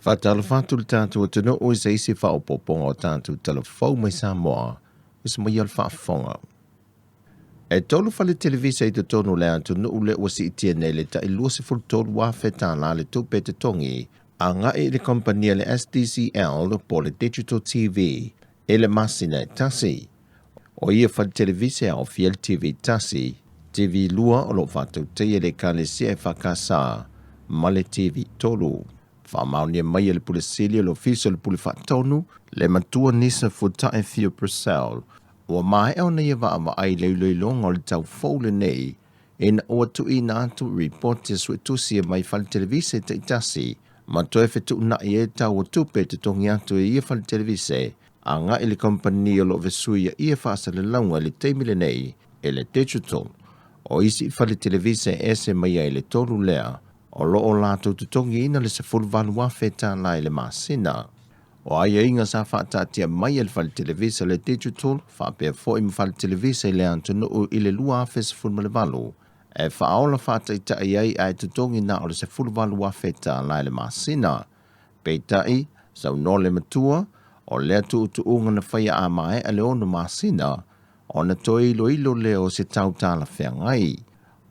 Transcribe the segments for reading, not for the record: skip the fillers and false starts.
Whatalawhatu le tātou tino o se isi whaopoponga o tātou talafau mai Samoa, is mai al whaafonga. E tolu whale televisa I te tonu le atu no ule o si itia nei le ta I lua se fulu tolu wafe tāna le tupe te tongi, a ngai le kompania le SDCL po le Digital TV, e le masina e tasi. O ia whale televisa o fiel TV tasi, TV lua o lo whatu te le kane sia e whakasa, ma le TV tolu. Whamaunia mai le pule sili le ofisa le pule whatonu, le matua nisa futa e fio Purcell, o mai au nei wa ama ai leulei longa le tau faule nei, ina o tu I nātu reporte sui tusia mai whale televise te itasi, ma toe whetu na I e tau o tupe te tongi atu e ia whale televise, a ngā ili kompania lo vesuia ia whaasa le launga le teimile nei, e le digital, o isi whale televise e se mai ai le tolu lea, o loo lātou tutongi ina le se fulvalu wafe tāna I le masina. O aia inga sa whaatatia mai le whale televisa le digital, whapea fo I mwhale televisa le antunu o I le lua afe se fulmale valu. E whaola whaataita ai ai tutongi na o le se fulvalu wafe tāna le masina. Peitai, sau no le matua, o lea tu unga na whaia a mai a le ono masina, o na toi ilo leo se tau tāla whea ngai.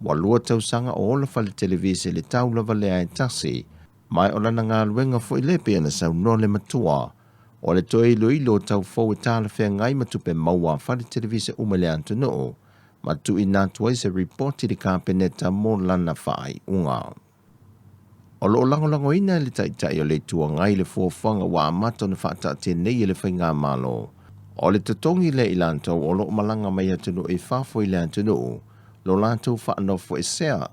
Walua tausanga o la whale televise le tau lava lea e tasi, mai o lana ngā luenga fo I lepe ana sau no le matua, o le toi ilo tau fau e tāla whea ngai matupe maua whale televise umele antu noo, matu I nātua I se reporti di kāpeneta mō lana whaai unga. O lo lango ina le taitai o le tua ngai le fuafanga wa amato na whaatate nei le whainga malo, o le tatongi le ilantou o lo malanga mai atunu e whafo I le antu noo, lo lātou whaanofo e sea.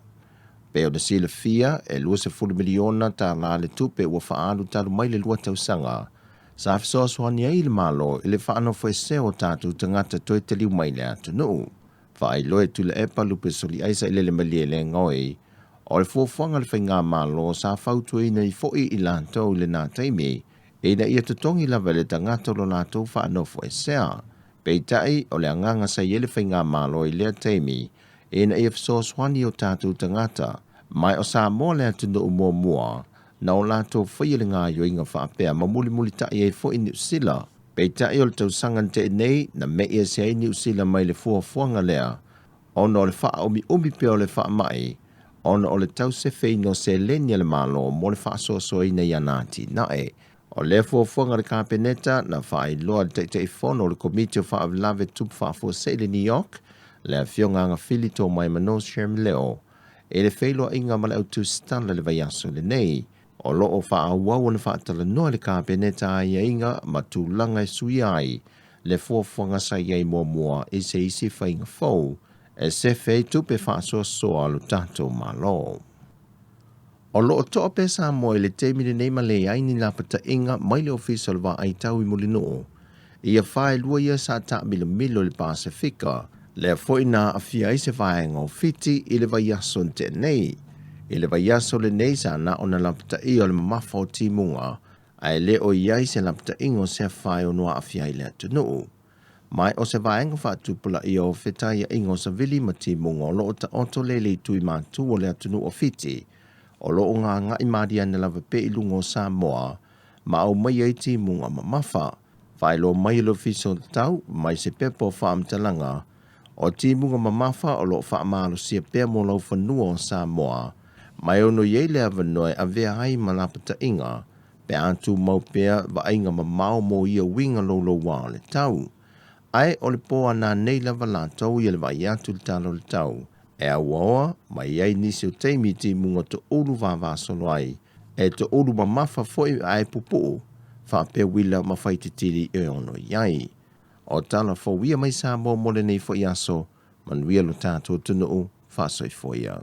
Peo na sila fia e lua se fulu miliona tā la le tupe ua whaalu talu mai le lua tausanga. Sa afisoa soani ai le malo I le whaanofo e sea o tātou tangata toi te liu mai le atu nuu. Whaai loe tu le epa lupe soli aisa I le malie le ngoi. O le fuafuanga le whainga malo sa whautu ina I foi I lātou le nā teimi. E na ia tutongi lava le tangata lo lātou whaanofo e sea. Peitai o le anganga sa iele whainga malo I lea teimi. E na ia fsoswani o tātou tangata, mai o Samoa le atunu o mua, na o lātou whaiele ngā yoinga whaapea ma muli ta i e fo I New Zealand. Pei tai o le tausangan te nei na me ia se ai New Zealand mai le fuafuanga lea, ona o le wha umi peo le wha mai, ona o le tau se whei no se lenia le malo mo le wha soso ina i anati nae. O le fuafuanga le kāpeneta na whaai loa le te whono le komiti o wha avlave tupu wha fuase le New York, le fionga nga fili tō mai manos sherm leo, e le whailo inga male au tu stala le vaiaso le nei, o loo wha awau na whaatala noa le kāpeneta ai inga ma tū langa sui ai, le fuafuanga sa iei mua I se isi whainga fau, e se whei tupe whaasoa soa alu tātou malo. O loo toa pe Samoa I le teimine nei male aini la pata inga mai le official wa ai tau I mulino, ia whae lua ia sa ta milo le Pasifika, le foi na afia I se vaenga o fiti I le vaiaso te nei. I le vaiaso le nei sa na ona lapta I o le mamafa o timunga, ai le o iai se lapta ingo se whae o noa afia I le atunu. Mai o se vaenga whaatupula I o whetaya ingo sa vili ma timunga o loo ta oto le tui mātu o le atunu o fiti, o loo ngā ngai maria na lava pe I lungo Samoa, ma au mai ai timunga mamafa, whae lo mai lo fiso tau, mai se pepo whaamtalanga, o timunga mamafa o loo whaamalo sia pea mo lau whanua o Samoa, mai ono iei lea vanoi a vea hai malapata inga, pe antu mau pea wa inga mamao mo ia winga lolo wā le tau. Ai o le poa nā nei lava lātou I le vai atu le talo le tau, e awaoa mai iei nisi o teimi timunga to ulu vāvā solo ai, e to ulu mamafa foi ai pupu, whapea wila mawhaititiri e ono iai. O Tala fo wia mai Samoa mole nei fo iaso, man wia lo tātou tunu o whasoi fo ia.